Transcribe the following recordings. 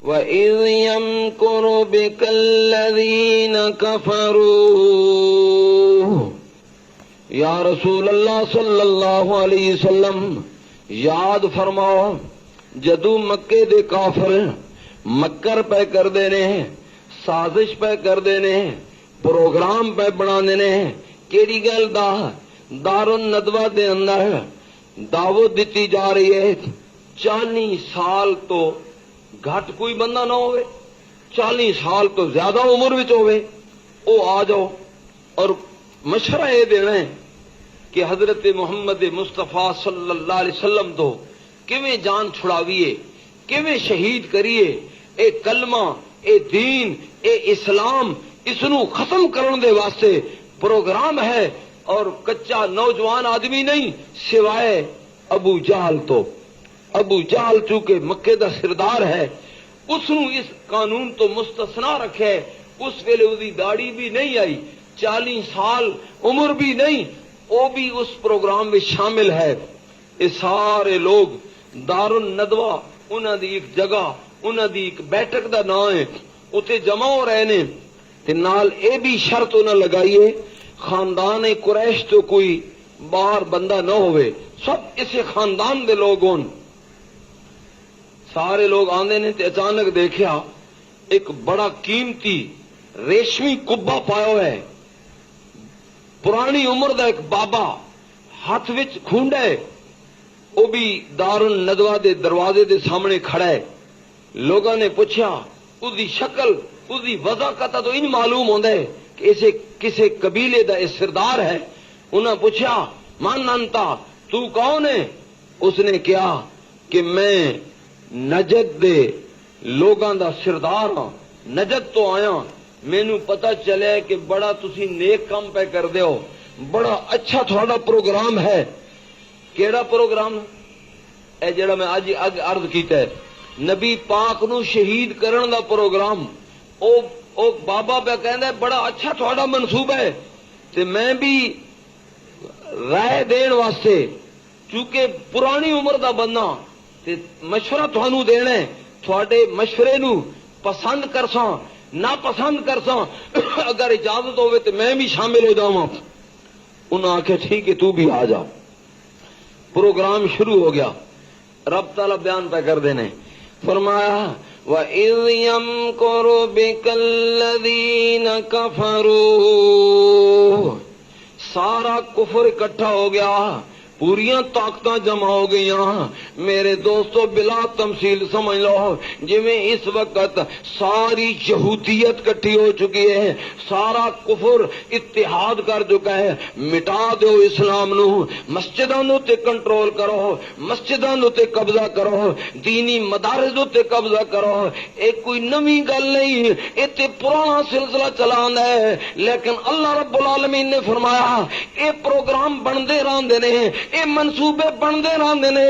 وَإِذْ يَمْكُرُ بِكَ الَّذِينَ كَفَرُوا یا رسول اللہ صلی اللہ علیہ وسلم یاد فرماؤ جدو مکے دے کافر مکر پہ کر دینے سازش پہ کر دینے پروگرام پہ بنا دینے کیڑی گل دار الندوہ دے اندر دعوت دیتی جا رہی ہے 40 سال تو گھٹ کوئی بندہ نہ ہوئے 40 سال تو زیادہ عمر وچ ہوئے او آ جاؤ اور مشورہ یہ دینا ہے کہ حضرت محمد مصطفیٰ صلی اللہ علیہ وسلم تو کیویں جان چھڑاویے کیویں شہید کریے اے کلمہ اے دین اے اسلام اس نو ختم کرن دے واسطے پروگرام ہے اور کچا نوجوان آدمی نہیں سوائے ابو جہل تو ابو جہل چونکہ مکے دا سردار ہے اس نو اس قانون تو مستثنا رکھے اس ویلے اسی داڑھی بھی نہیں آئی 40 سال عمر بھی نہیں وہ بھی اس پروگرام میں شامل ہے یہ سارے لوگ دار الندوہ انہاں دی ایک جگہ انہاں دی ایک بیٹھک دا نام ہے اتنے جمع ہو رہے نے تے نال اے بھی شرط انہاں لگائیے خاندان قریش تو کوئی باہر بندہ نہ ہوئے سب اسے خاندان دے لوگ ہون سارے لوگ آندے نے تے اچانک دیکھیا ایک بڑا قیمتی ریشمی کبا پایا ہوا ہے پرانی عمر دا ایک بابا ہاتھ وچ کھونڈا ہے وہ بھی دار الندوہ دے دروازے دے سامنے کھڑا ہے لوگوں نے پوچھا اس دی شکل اس دی وضاحت تو ان معلوم ہوندا ہے کہ اسے کسے قبیلے دا سردار ہے انہاں پوچھا من انتا تو کون ہے اس نے کہا کہ میں نجد دے لوگاں دا سردار ہاں نجد تو آیا مینو پتا چلے کہ بڑا تسی نیک کام پہ کر دیو بڑا اچھا تھوڑا پروگرام ہے کیڑا پروگرام اے جڑا میں آج عرض کیتا ہے نبی پاک نو شہید کرن دا پروگرام او بابا پہ کہندا ہے بڑا اچھا تھوڑا منصوبہ ہے تے میں بھی رائے دین واسطے چونکہ پرانی عمر دا بندہ تے مشورہ تھانوں دینا ہے تھوڑے مشورے نو پسند کرساں نہ پسند کرساں اگر اجازت ہوئے تو میں بھی شامل ہو جاؤں انہوں نے آخیا ٹھیک ہے تو بھی آ جا پروگرام شروع ہو گیا رب تعالیٰ بیان پہ کر دینے فرمایا وَإِذْ يَمْكُرُ بِكَ الَّذِينَ كَفَرُوا سارا کفر اکٹھا ہو گیا پوریاں طاقتاں جمع ہو گئی میرے دوستو بلا تمثیل سمجھ لو جی میں اس وقت ساری یہودیت کٹھی ہو چکی ہے سارا کفر اتحاد کر چکا ہے مٹا دو اسلام نو مسجداں نو تے کنٹرول کرو مسجداں نو تے قبضہ کرو دینی مدارس نو تے قبضہ کرو ایک کوئی نویں گل نہیں اے تے پرانا سلسلہ چلاندا ہے لیکن اللہ رب العالمین نے فرمایا اے پروگرام بندے رہندے نے اے منصوبے بندے رہندے نے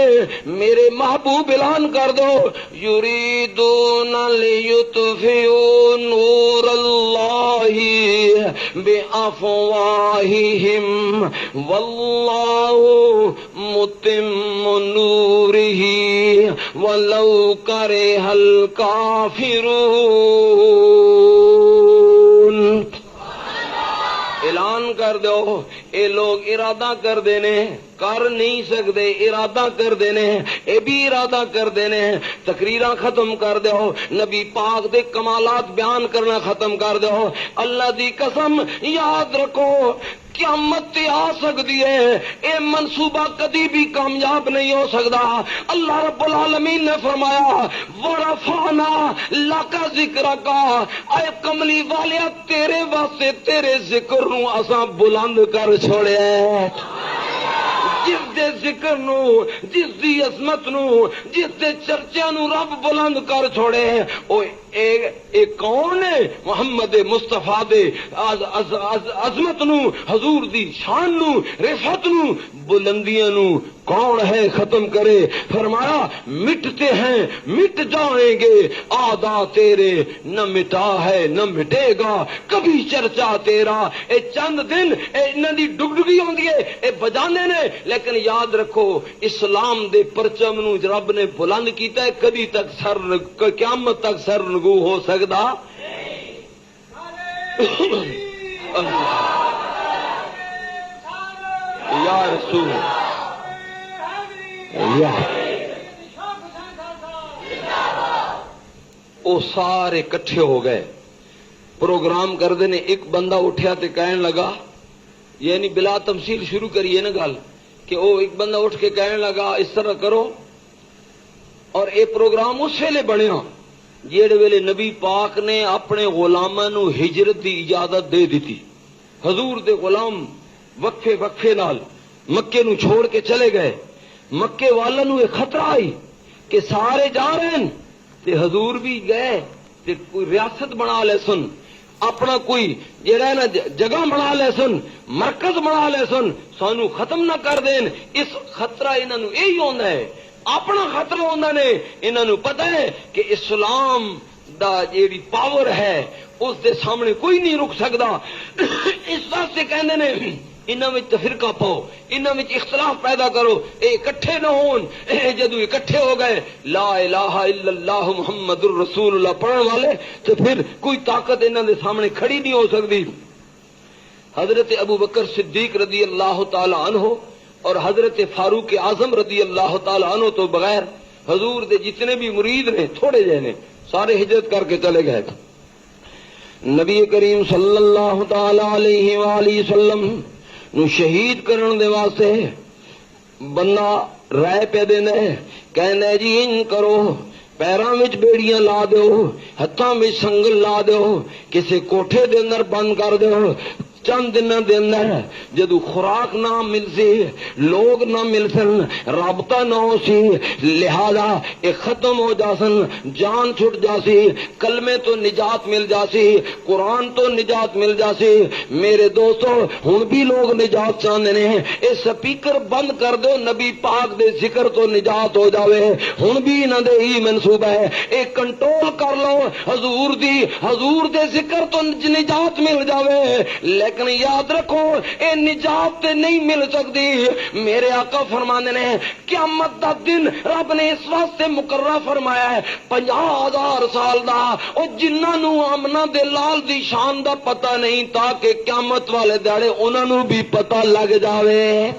میرے محبوب اعلان کر دو یریدون لیطفئوا نور اللہ بافواہہم واللہ متم نورہ ولو کرہ الکافرون اعلان کر دو اے لوگ ارادہ کر دینے کر نہیں سکتے ارادہ کر دینے اے بھی ارادہ کر دینے تقریراں ختم کر دو نبی پاک دے کمالات بیان کرنا ختم کر دو اللہ دی قسم یاد رکھو قیامت آ سکتی ہے اے منصوبہ کدی بھی کامیاب نہیں ہو سکتا اللہ رب العالمین نے فرمایا ورفعنا لک ذکرک اے کملی والیا تیرے واسطے تیرے ذکر نو اساں بلند کر چھوڑیا جس دے ذکر نو جس دی عظمت نو جس دے چرچے نو رب بلند کر چھوڑے او اے کون ہے محمد مصطفیٰ دے عظمت نو حضور دی شان نو رفعت نو بلندیاں نو کون ہے ختم کرے فرمایا مٹتے ہیں مٹ جائیں گے آدھا تیرے نہ مٹا ہے نہ مٹے گا کبھی چرچا تیرا اے چند دن اے انہاں دی ڈگڈگی ہوندی ہے اے بجانے نے لیکن یاد رکھو اسلام دے پرچم نو رب نے بلند کیتا ہے، کدی تک قیامت تک سر نگو ہو سکدا یا رسول یا وہ سارے کٹھے ہو گئے، پروگرام کردے نے، ایک بندہ اٹھیا تے کہنے لگا، یعنی بلا تمثیل شروع کریے نا گل، کہ وہ ایک بندہ اٹھ کے کہنے لگا اس طرح کرو، اور یہ پروگرام اس ویلے بنیا جیڑے ویلے نبی پاک نے اپنے غلاماں نو ہجرت دی اجازت دے دیتی۔ حضور دے غلام وقفے وقفے نال مکے نو چھوڑ کے چلے گئے، مکے والوں نو ایک خطرہ آئی کہ سارے جا رہے ہیں تے حضور بھی گئے تے کوئی ریاست بنا لے سن، اپنا کوئی جڑا ہے نا جگہ بنا لے سن، مرکز بنا لے سن، سانو ختم نہ کر دین۔ اس خطرہ انہاں نو یہی ہوندا ہے، اپنا خطرہ ہوندا نے، انہاں نو پتہ ہے کہ اسلام دا جیڑی پاور ہے اس دے سامنے کوئی نہیں رک سکدا۔ اس واسطے کہندے نے انہاں وچ تفرقہ پاؤ، انہاں وچ اختلاف پیدا کرو، اے اکٹھے نہ ہون۔ جدو اکٹھے ہو گئے لا الہ الا اللہ محمد الرسول اللہ پڑھن والے، تو پھر کوئی طاقت انہاں دے سامنے کھڑی نہیں ہو سکتی۔ حضرت ابو بکر صدیق رضی اللہ تعالی عنہ اور حضرت فاروق اعظم رضی اللہ تعالی عنہ تو بغیر حضور دے جتنے بھی مرید نے، تھوڑے جے نے، سارے ہجرت کر کے چلے گئے۔ نبی کریم صلی اللہ تعالی علیہ وآلہ وسلم نو شہید کرن دے واسطے بندہ رائے پہ دینا ہے، کہنا ہے جی ان کرو، پیراں وچ بیڑیاں لا دیو، ہتھاں وچ سنگل لا دیو، کسے کوٹھے دے اندر بند کر دیو، چند دنوں دے اندر جدو خوراک نہ مل سی، لوگ نہ مل سن، رابطہ نہ ہو سی، لہذا یہ ختم ہو جاسن، جان چھٹ جاسی، کلمے تو نجات مل جاسی، قرآن تو نجات مل جاسی۔ میرے دوستو ہن بھی لوگ نجات چاہتے ہیں، یہ سپیکر بند کر دو، نبی پاک دے ذکر تو نجات ہو جاوے۔ ہن بھی انہاں دے ہی منصوبہ ہے، یہ کنٹرول کر لو، حضور دے ذکر تو نجات مل جاوے، لیکن یاد رکھو اے نجات تے نہیں مل سکتی۔ میرے آقا فرمانے نے قیامت دا دن رب نے اس واسطے مقررہ فرمایا ہے 50,000 سال دا، او جنہاں نو آمنہ دے لال دی شان دا پتہ نہیں، تاکہ قیامت والے دیڑے انہاں نو بھی پتہ لگ جاوے۔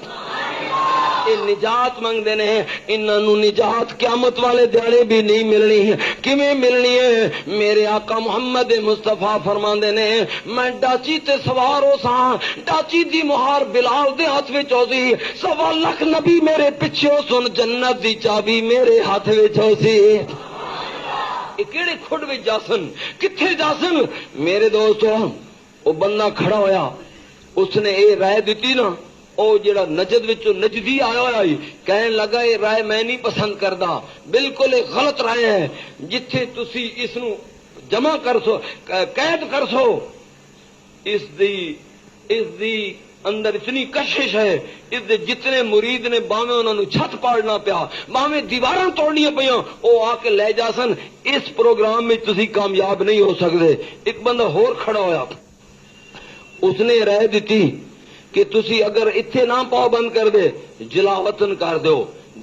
نجات منگتے ہیں، انہاں نو نجات قیامت والے دیہڑے بھی نہیں ملنی۔ کیویں ملنی ہے؟ میرے آقا محمد مصطفیٰ فرماندے نے میں ڈاچی تے سوار ہو ساں، ڈاچی دی مہار بلال دے ہاتھ وچ ہو سی، 1.25 لاکھ نبی میرے پیچھے ہو سن، جنت دی چابی میرے ہاتھ وچ ہو سی۔ کیڑے کھڈ وچ جاسن، کتھے جاسن؟ میرے دوستو وہ بندہ کھڑا ہویا، اس نے اے رائے دیتی نا، او جڑا نجد وچوں نجدی آیا ہوا کہنے لگا یہ رائے میں نہیں پسند کردا، بالکل ایک غلط رائے ہے، جتھے تسی اس نو جمع کر سو، قید کر سو، اس دی اندر اتنی کشش ہے، اس دے جتنے مرید نے باویں انہاں نو چھت پاڑنا پیا، باویں دیواراں توڑنیاں پیاں، او آ کے لے جا سن، اس پروگرام میں تسی کامیاب نہیں ہو سکتے۔ ایک بندہ ہور کھڑا ہویا، اس نے رائے دیتی کہ تسی اگر اتھے نہ پاؤ بند کر دے، جلا وطن کر دو،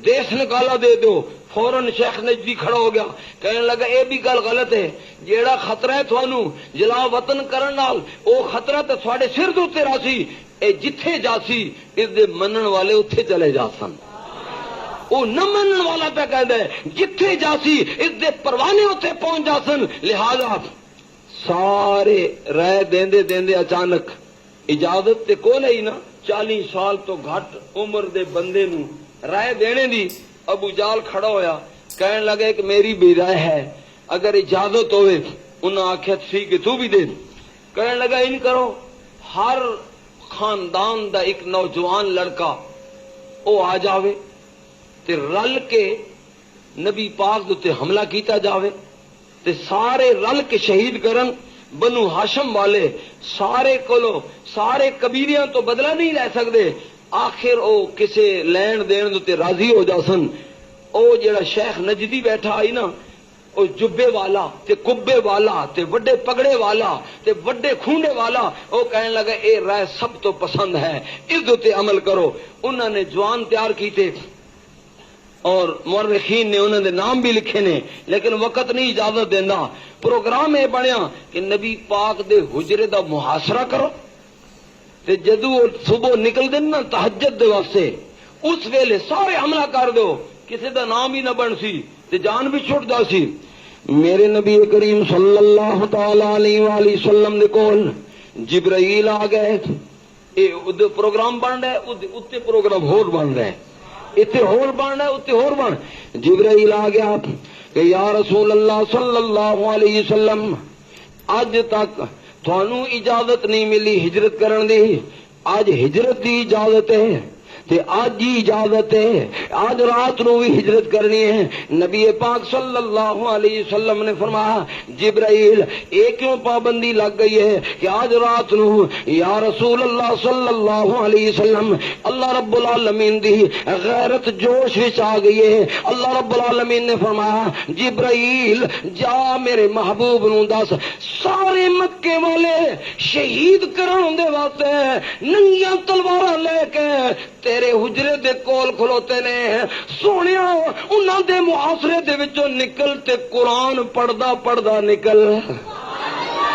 دیس نکالا دے دو۔ فوراً شیخ نجدی کھڑا ہو گیا، کہنے لگا اے بھی گل غلط ہے، جیڑا خطرہ ہے تھانو جلا وطن کرن نال، او خطرہ تے تھوڑے سر دے اوتے راسی، اے جتھے جاسی اس دے منن والے اتھے چلے جاسن۔ او نہ منن والا پہ کہندا ہے جتھے جاسی اس دے پروانے اتھے پہنچ جاسن۔ لہذا سارے رائے دیندے دیندے اچانک اجازت تے کول ہے نا، 40 سال تو گھٹ عمر دے بندے نو رائے دینے دی، ابو جال کھڑا ہویا، کہنے لگا کہ میری بھی رائے ہے، اگر اجازت ہوئے، انہاں آکھیا سی کہ تو بھی دے، کہنے لگا ان کرو، ہر خاندان دا ایک نوجوان لڑکا او آ جاوے تے رل کے نبی پاک دے حملہ کیتا جاوے تے سارے رل کے شہید کرن۔ بنو ہاشم والے سارے قبیلیاں تو بدلہ نہیں لے سکتے، آخر او کسے لین دین دے راضی ہو جاسن۔ او جڑا شیخ نجدی بیٹھا آئی نا، او جبے والا تے کبے والا تے وڈے پگڑے والا تے وڈے کھونڈے والا او کہنے لگا اے رائے سب تو پسند ہے، اس تے عمل کرو۔ انہوں نے جوان تیار کیتے اور مورخین نے انہوں نے نام بھی لکھے نے، لیکن وقت نہیں اجازت دینا۔ پروگرام یہ بنیا کہ نبی پاک دے حجرے دا محاصرہ کرو تے جدو صبح نکل دن نا تہجد دے واسطے اس ویلے سارے حملہ کر دو، کسی دا نام ہی نہ بن سی تے جان بھی چھٹ دا سی۔ میرے نبی کریم صلی اللہ تعالی علیہ وآلہ وسلم دے کول جبرائیل آ گئے، اے پروگرام بن رہا ہے، اتنے پروگرام ہور بن رہا ہے، اتنے ہور بن رہا ہے، اتنے ہور بن۔ جبرائیل آ گیا کہ یا رسول اللہ صلی اللہ علیہ وسلم اج تک تھانوں اجازت نہیں ملی ہجرت کرن دی، اج ہجرت دی اجازت ہے تے آج ہی اجازت ہے، آج رات نو بھی ہجرت کرنی ہے۔ نبی پاک صلی اللہ علیہ وسلم نے فرمایا جبرائیل ایک کیوں پابندی لگ گئی ہے کہ آج رات نو؟ یا رسول اللہ صلی اللہ علیہ وسلم اللہ رب العالمین دی غیرت جوش وچ آ گئی ہے۔ اللہ رب العالمین نے فرمایا جبرائیل جا میرے محبوب نو دس سارے مکے والے شہید کرن دے واسطے ننگیاں تلواراں لے کے تیرے حجرے دے کول کھلوتے نے، سونیا انہاں دے محاصرے دے وچوں نکل تے قرآن پڑھدا پڑھدا نکل،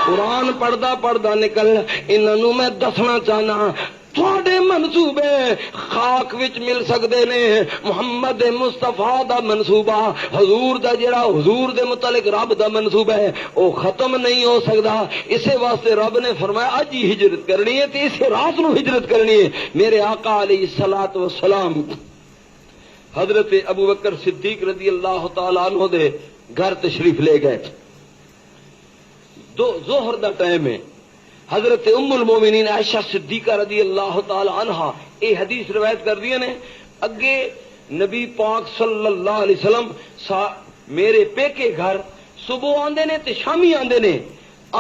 قرآن پڑھدا پڑھدا نکل۔ انہاں نوں میں دسنا چاہنا تھوڑے منصوبے خاک وچ مل سکتے نے، محمد مصطفیٰ دا منصوبہ حضور دا جڑا حضور دے متعلق رب دا منصوبہ ہے او ختم نہیں ہو سکتا۔ اسے واسطے رب نے فرمایا اج ہی ہجرت کرنی ہے تے اسے رات نو ہجرت کرنی ہے۔ میرے آقا علیہ الصلوۃ والسلام حضرت ابوبکر صدیق رضی اللہ تعالیٰ عنہ دے گھر تشریف لے گئے، ظہر دا ٹائم ہے۔ حضرت ام المومنین عائشہ صدیقہ رضی اللہ تعالی عنہا یہ حدیث روایت کر دی نے، اگے نبی پاک صلی اللہ علیہ وسلم میرے پیکے گھر صبح آندے نے تے شامی آندے نے،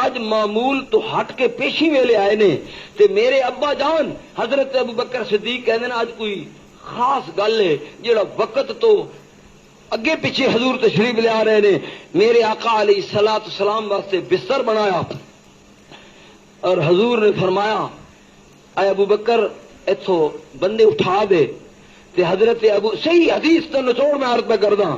آج معمول تو ہٹ کے پیشی ویلے آئے نے تے میرے ابا جان حضرت ابوبکر صدیق کہندے نے آج کوئی خاص گل ہے جڑا وقت تو اگے پیچھے حضور تشریف لے آ رہے نے۔ میرے آقا علیہ الصلوۃ والسلام واسطے بستر بنایا اور حضور نے فرمایا اے ابو بکر اتھو بندے اٹھا دے تے حضرت ابو صحیح حدیث تو نچوڑ میں عرض پہ کردا،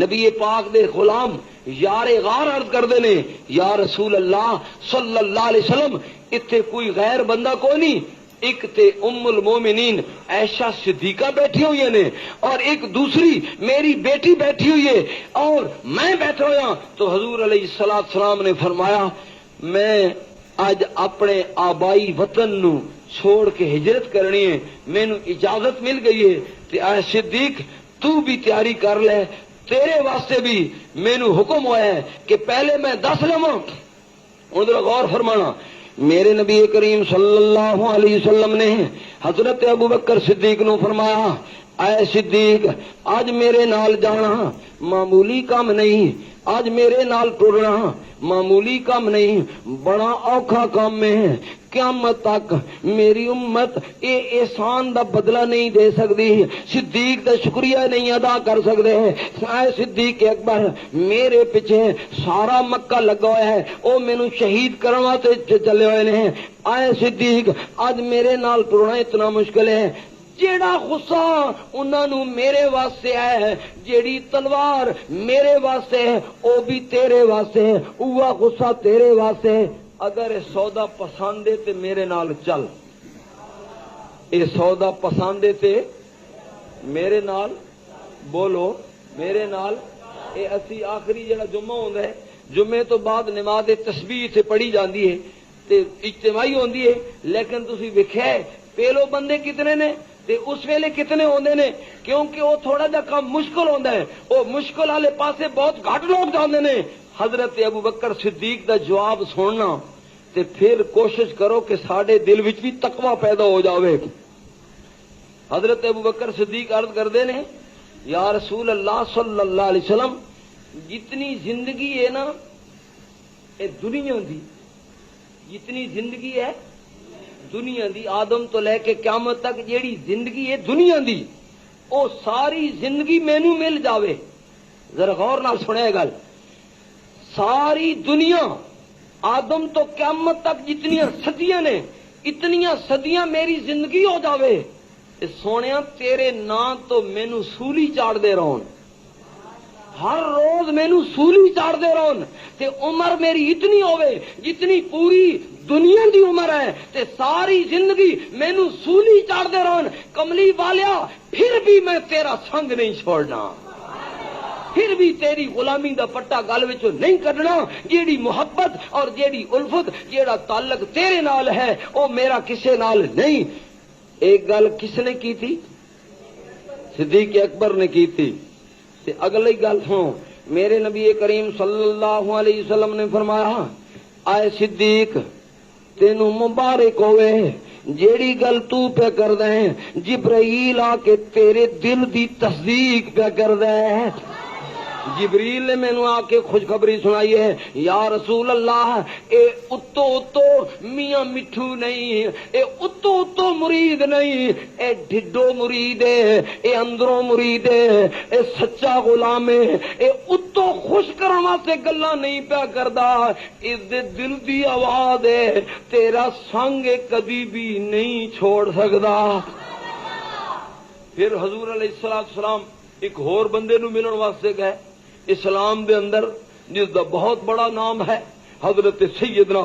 نبی پاک دے غلام یار غار عرض کردے نے یا رسول اللہ صلی اللہ علیہ وسلم اتھے کوئی غیر بندہ کوئی نہیں، ایک تے ام المومنین عائشہ صدیقہ بیٹھی ہوئی نے اور ایک دوسری میری بیٹی بیٹھی ہوئی ہے اور میں بیٹھا ہوا۔ تو حضور علیہ السلام نے فرمایا میں اج اپنے آبائی وطن نو چھوڑ کے ہجرت کرنی ہے، مینو اجازت مل گئی ہے تے اے صدیق تو بھی تیاری کر لے، تیرے واسطے بھی مینو حکم ہوا ہے کہ پہلے میں دس لواں۔ ادھر غور فرمانا، میرے نبی کریم صلی اللہ علیہ وسلم نے حضرت ابوبکر صدیق نو فرمایا اے صدیق آج میرے نال جانا معمولی کام نہیں، آج میرے نال ٹرنا معمولی کام نہیں، بڑا اوکھا کام ہے۔ قیامت تک میری امت اے احسان دا بدلہ نہیں دے سکتی، صدیق دا شکریہ نہیں ادا کر سکتے۔ اے صدیق اکبر میرے پیچھے سارا مکہ لگا ہوا ہے، او مینو شہید کرنا تے چلے ہوئے نے۔ اے صدیق اج میرے نال ٹرنا اتنا مشکل ہے، جیڑا غصہ انہاں نو میرے واسطے ہے، جیڑی تلوار میرے واسطے ہے او بھی تیرے واسطے ہے، اوہ غصہ تیرے واسطے ہے۔ اگر اے سودا پسند ہے تے میرے نال چل، اے سودا پسند ہے تے میرے نال بولو، میرے نال۔ اے اسی آخری جڑا جمعہ ہوندا ہے، جمعے تو بعد نماز تسبیح سے پڑھی جاندی ہے تے اجتماعی ہوندی ہے، لیکن تسی ویکھیا پہلو بندے کتنے نے تے اس ویلے کتنے ہوندے نے، کیونکہ وہ تھوڑا جا کام مشکل ہوندا ہے، وہ مشکل والے پاسے بہت گھٹ لوگ جاندے نے۔ حضرت ابوبکر صدیق دا جواب سننا تے پھر کوشش کرو کہ ساڈے دل وچ بھی تقوی پیدا ہو جاوے۔ حضرت ابوبکر صدیق عرض کردے نے یا رسول اللہ صلی اللہ علیہ وسلم جتنی زندگی ہے نا اے دنیا دی، جتنی زندگی ہے دنیا دی، آدم تو لے کے قیامت تک جیڑی زندگی ہے دنیا دی، او ساری زندگی مینوں مل جاوے۔ ذرا غور نال سنے گل، ساری دنیا آدم تو قیامت تک جتنی صدیاں نے اتنی صدیاں میری زندگی ہو جاوے سونیا تیرے نام تو مینو سولی چاڑ دے رہون ہر روز مینو سولی چاڑ دے رہون تے عمر میری اتنی ہوئے جتنی پوری دنیا دی عمر ہے تے ساری زندگی مینو سولی چاڑ دے رہون کملی والیا پھر بھی میں تیرا سنگ نہیں چھوڑنا پھر بھی تیری غلامی دا پٹا گل وچوں نہیں کڈنا جیڑی محبت اور جیڑی الفت جیڑا تعلق تیرے نال ہے او میرا کسے نال نہیں. ایک گل کس نے کی تھی؟ صدیق اکبر نے کی تھی. تے اگلی گل سنو میرے نبی کریم صلی اللہ علیہ وسلم نے فرمایا آئے صدیق تینوں مبارک ہوئے جیڑی گل تو پہ کر دیں جبرائیل آ کے تیرے دل دی تصدیق پہ کر دیں. جبریل نے مینوں آ کے خوشخبری سنائی ہے یا رسول اللہ اے اتو اتو میاں مٹھو نہیں اے اتو اتو مرید نہیں اے ڈھڈو مرید ہے اے اندروں مرید ہے اے سچا غلام ہے اے اتو خوش کرن واسطے گلاں نہیں پیا کردا اس دے دل دی آواز ہے تیرا سنگ کبھی بھی نہیں چھوڑ سکدا. پھر حضور علیہ السلام ایک ہور بندے نو ملن واسطے گئے اسلام دے اندر جس دا بہت بڑا نام ہے حضرت سیدنا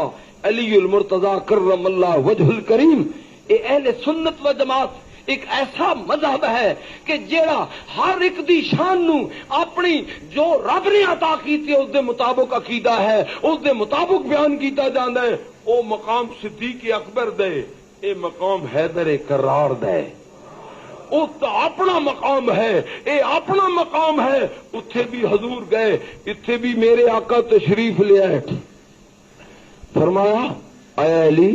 علی المرتضی کرم اللہ وجہ الکریم. اے اہل سنت و جماعت ایک ایسا مذہب ہے کہ جیڑا ہر ایک دی شان نو اپنی جو رب نے عطا کیتی اس دے مطابق عقیدہ ہے اس دے مطابق بیان کیتا جاندا ہے. او مقام صدیق اکبر دے اے مقام حیدر کرار دے اس اپنا مقام ہے اے اپنا مقام ہے. اتھے بھی حضور گئے اتھے بھی میرے آقا تشریف لے آئے فرمایا اے علی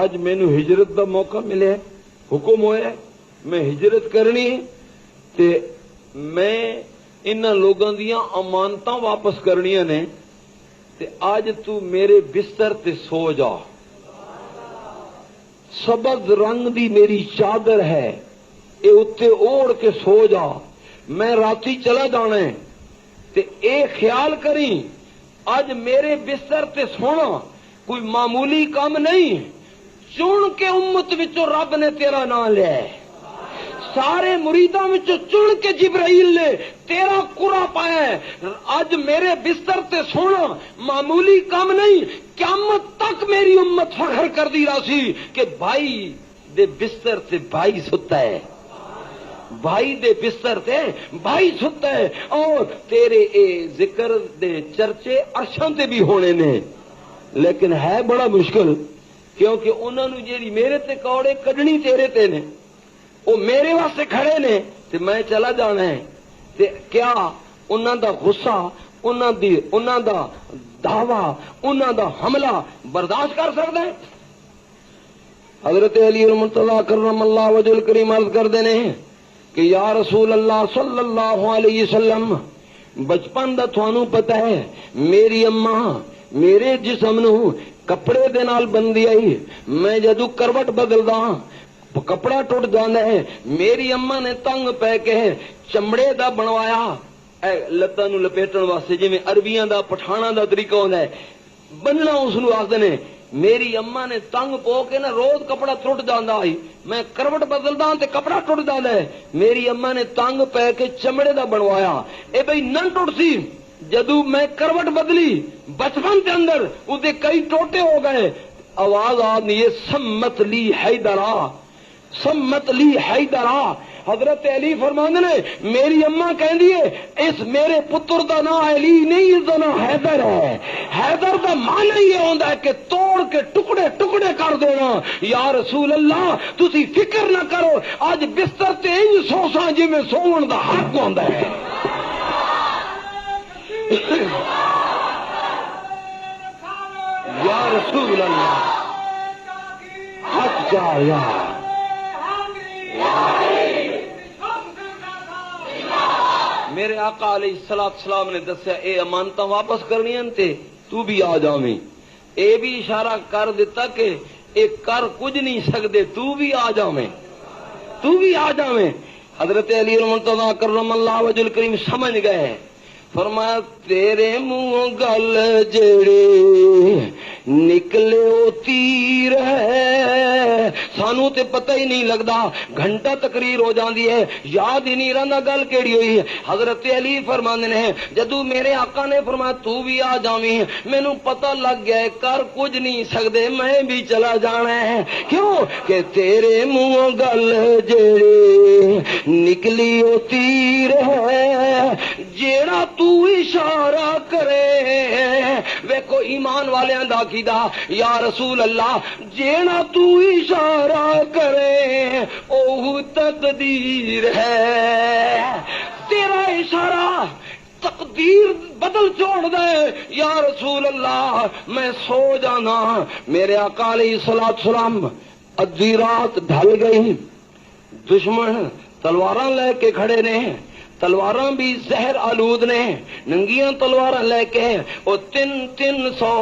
اج مینو ہجرت دا موقع ملے حکم ہوئے میں ہجرت کرنی تے میں انہاں لوگاں دیاں امانتاں واپس کرنیاں نے تے آج تو میرے بستر تے سو جا. سبز رنگ دی میری چادر ہے اے اتنے اوڑھ کے سو جا میں راتی چلا جانا ہے تے اے خیال کری اج میرے بستر تے سونا کوئی معمولی کام نہیں چن کے امت وچوں رب نے تیرا نام لیا ہے سارے مریداں وچوں چن کے جبرائیل نے تیرا قرا پایا ہے. اج میرے بستر تے سونا معمولی کام نہیں قیامت تک میری امت فخر کر دی راسی کہ بھائی دے بستر تے بھائی ستا ہے بھائی دے بستر تے بھائی ستا ہے اور تیرے اے ذکر دے چرچے عرشاں تے بھی ہونے نے. لیکن ہے بڑا مشکل کیونکہ انہوں نے جیڑی میرے تے کوڑے کڈنی تیرے تے نے وہ میرے واسطے کھڑے نے تے میں چلا جانا ہے تے کیا انہاں دا غصہ انہاں دا دعویٰ انہاں دا حملہ برداشت کر سکدا ہے؟ حضرت علی المرتضی کرم اللہ وجہ الکریم عرض کر دینے کہ یا رسول اللہ صلی اللہ علیہ وسلم بچپن دا تھانوں پتہ ہے میری اماں میرے جسم نو کپڑے دے نال بندی آئی میں جدو کروٹ بدلدا کپڑا ٹوٹ جانا ہے میری اماں نے تنگ پہ کے چمڑے دا بنوایا لتاں نو لپیٹن واسطے جویں عربیاں دا پٹھاناں دا طریقہ ہوندا ہے بننا اس نو آکھدے نے. میری اماں نے تنگ پو کے نا روز کپڑا ٹوٹ جاندا ہے میں کروٹ بدلدا تے کپڑا ٹوٹ جاندا ہے میری اماں نے تنگ پہ کے چمڑے دا بنوایا اے بھئی نہ ٹوٹ سی جدو میں کروٹ بدلی بچپن کے اندر اسے کئی ٹوٹے ہو گئے آواز آنی ہے سمت لی حیدرا سمت لی حیدرا. حضرت علی فرماندے نے میری اماں کہندی ہے اس میرے پتر دا نام علی نہیں اس دا نام حیدر ہے. حیدر دا معنی یہ ہوندا ہے کہ توڑ کے ٹکڑے ٹکڑے کر دینا. یا رسول اللہ تسی فکر نہ کرو اج بستر تے انج سوساں جویں سون دا حق ہوندا ہے. یا رسول اللہ حق جا یا میرے آقا علیہ السلام نے دسیا اے امانتاں واپس کرنی تے تو بھی آ جاویں. اے بھی اشارہ کر دیتا کہ اے کر کچھ نہیں سکدے تو بھی آ جاویں تو بھی آ جاویں. حضرت علی المرتضی کرم اللہ وجہ الکریم سمجھ گئے فرمایا تیرے منہ گل جڑے نکلے او تیر ہے، سانو تے پتہ ہی نہیں لگدا، گھنٹہ تقریر ہو جاندی ہے، یاد ہی نہیں رہندا گل کیڑی ہوئی ہے۔ حضرت علی فرماندے نے جدوں میرے آقا نے فرمایا تو بھی آ جاویں، مینوں پتہ لگ گیا ہے کر کچھ نہیں سکدے، میں بھی چلا جانا ہے۔ کیوں کہ تیرے منہ گل جڑے نکلی او تیر ہے، جیڑا تو اشارہ کرے، ویکھو ایمان والیاں دا عقیدہ، یا رسول اللہ جیڑا تو اشارہ کرے اوہ تقدیر ہے، تیرا اشارہ تقدیر بدل چھوڑ دے یا رسول اللہ، میں سو جانا۔ میرے آقا علیہ السلام ادھی رات ڈھل گئی، دشمن تلواراں لے کے کھڑے نے، تلواراں بھی زہر آلود نے، ننگیاں تلواراں لے کے وہ 300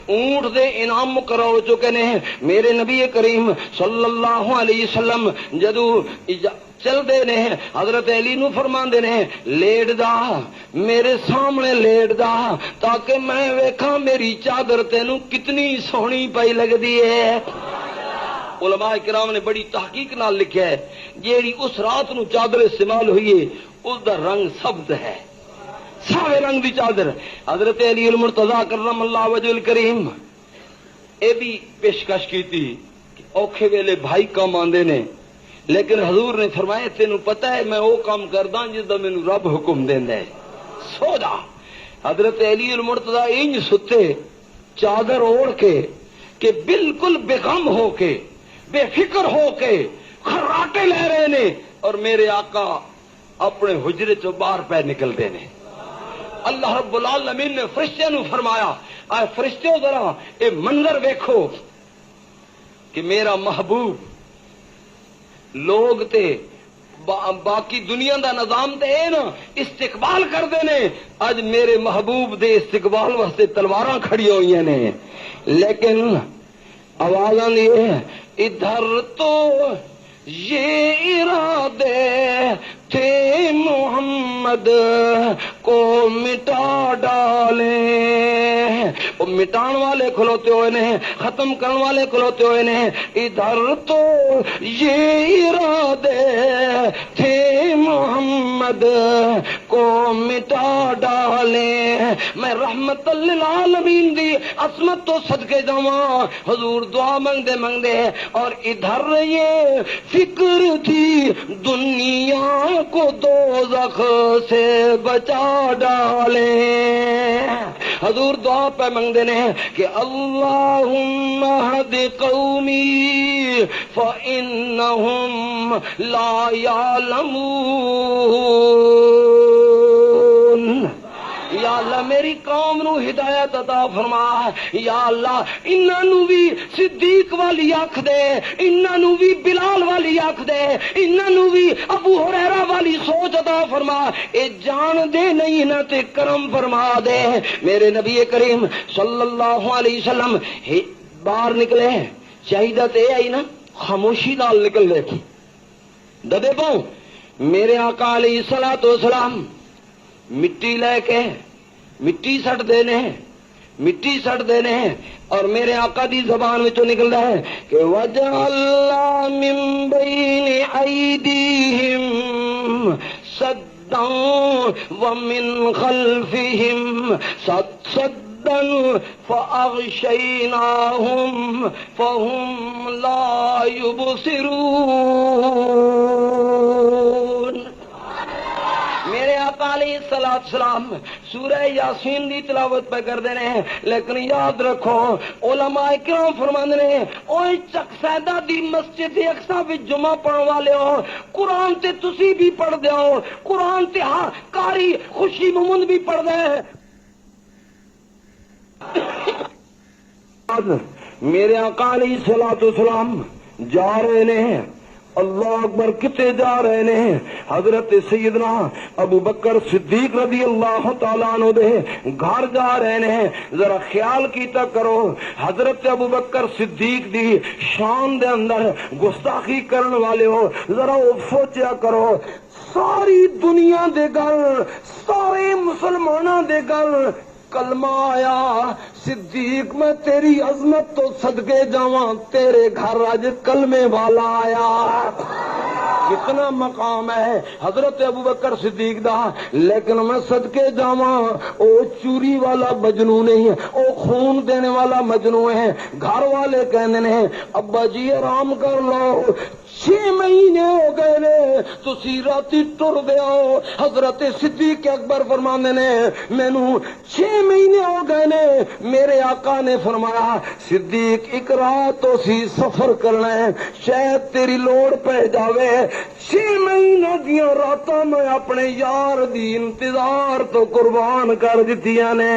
اونٹ دے انعام مقرر ہو چکے نے۔ میرے نبی کریم صلی اللہ علیہ وسلم جدو چل دے نے حضرت علی نو فرماندے نے لیٹ دا میرے سامنے لیٹ دا تاکہ میں ویکھاں میری چادر تینوں کتنی سونی پئی لگدی ہے۔ علماء کرام نے بڑی تحقیق نال لکھیا ہے جیڑی اس رات نو چادر استعمال ہوئی ہے اس دا رنگ سبز ہے، ساوے رنگ دی چادر۔ حضرت علی المرتضی کرم اللہ وجہ الکریم اے بھی پیشکش کیتی کہ اوکھے ویلے بھائی کام آندے نے، لیکن حضور نے فرمایا تینوں پتہ ہے میں وہ کام کردا جس دا مینوں رب حکم دیندا ہے، سو جا۔ حضرت علی المرتضی انج ستے چادر اوڑھ کے کہ بالکل بے غم ہو کے بے فکر ہو کے خراٹے لے رہے نے، اور میرے آقا اپنے حجرے چوں باہر پہ نکلتے نے۔ اللہ رب العالمین نے فرشتے نو فرمایا اے فرشتو ذرا اے منظر ویکھو کہ میرا محبوب لوگ تے باقی دنیا دا نظام تے اے نا استقبال کردے نے، اج میرے محبوب دے استقبال واسطے تلواراں کھڑی ہوئی نے، لیکن آواز آندی ہے ادھر تو یہ ارادے تھے محمد کو مٹا ڈالیں، وہ مٹان والے کھلوتے ہوئے نے، ختم کرنے والے کھلوتے ہوئے نے، ادھر تو یہ ارادے تھے محمد کو مٹا ڈالیں، میں رحمت للعالمین دی عظمت تو صدقے جاواں حضور دعا منگدے منگدے، اور ادھر یہ فکر تھی دنیا کو دوزخ سے بچا ڈالیں۔ حضور دعا پہ منگدے نے کہ اللہم اہد قومی فإنہم لا یعلمون، یا اللہ میری قوم نو ہدایت عطا فرما، یا اللہ انہاں نو بھی صدیق والی آکھ دے، انہاں نو بھی بلال والی آکھ دے، انہاں نو بھی ابو ہریرہ والی سوچ عطا فرما، اے جان دے نہیں نہ تے کرم فرما دے۔ میرے نبی کریم صلی اللہ علیہ وسلم باہر نکلے، چاہیدہ تے آئی نا خاموشی نال نکل لے ددے پاؤں۔ میرے آقا علیہ الصلوۃ والسلام مٹی لے کے مٹی سٹ دینے، مٹی سٹ دینے، اور میرے آقا دی زبان وچوں نکلدا ہے کہ وَجَعَلْنَا مِن بَيْنِ أَيْدِيهِمْ سَدًّا وَمِنْ خَلْفِهِمْ سَدًّا فَأَغْشَيْنَاهُمْ فَهُمْ لَا يُبْصِرُونَ۔ میرے آقا علیہ السلام سورہ یاسین دی تلاوت پہ کر دینے، لیکن یاد رکھو علماء کرام فرماندے نے اوے چک سیدہ دی مسجد اقصی وچ جمعہ پڑھن والے ہو، قرآن تے تسی بھی پڑھ دے ہو، قرآن تے ہاں کاری خوشی محمد بھی پڑھ دے۔ میرے آقا علیہ السلام جا رہے نے، اللہ اکبر، کتے جا رہے نے؟ حضرت سیدنا ابو بکر صدیق رضی اللہ تعالیٰ عنہ دے گھر جا رہے نے۔ ذرا خیال کیتا کرو حضرت ابو بکر صدیق دی شان دے اندر گستاخی کرن والے ہو، ذرا وہ سوچیا کرو ساری دنیا دے گل، سارے مسلماناں دے گل کلمہ آیا، صدیق میں تیری عظمت تو صدقے جاواں، تیرے گھر اج کلمے والا آیا۔ کتنا مقام ہے حضرت ابوبکر صدیق دا، لیکن میں صدقے جاواں او چوری والا مجنوں نہیں، او خون دینے والا مجنوں ہے۔ گھر والے کہندے نے ابا جی آرام کر لو، 6 مہینے ہو گئے نے تسی راتی ٹر دیو۔ حضرت صدیق اکبر فرماندے نے مینوں 6 مہینے ہو گئے نے، میرے آقا نے فرمایا صدیق ایک رات تو سی سفر کرنا ہے، شاید تیری لوڑ پہ جاوے۔ 6 مہینے دیاں راتاں میں اپنے یار دی انتظار تو قربان کر دتیاں نے۔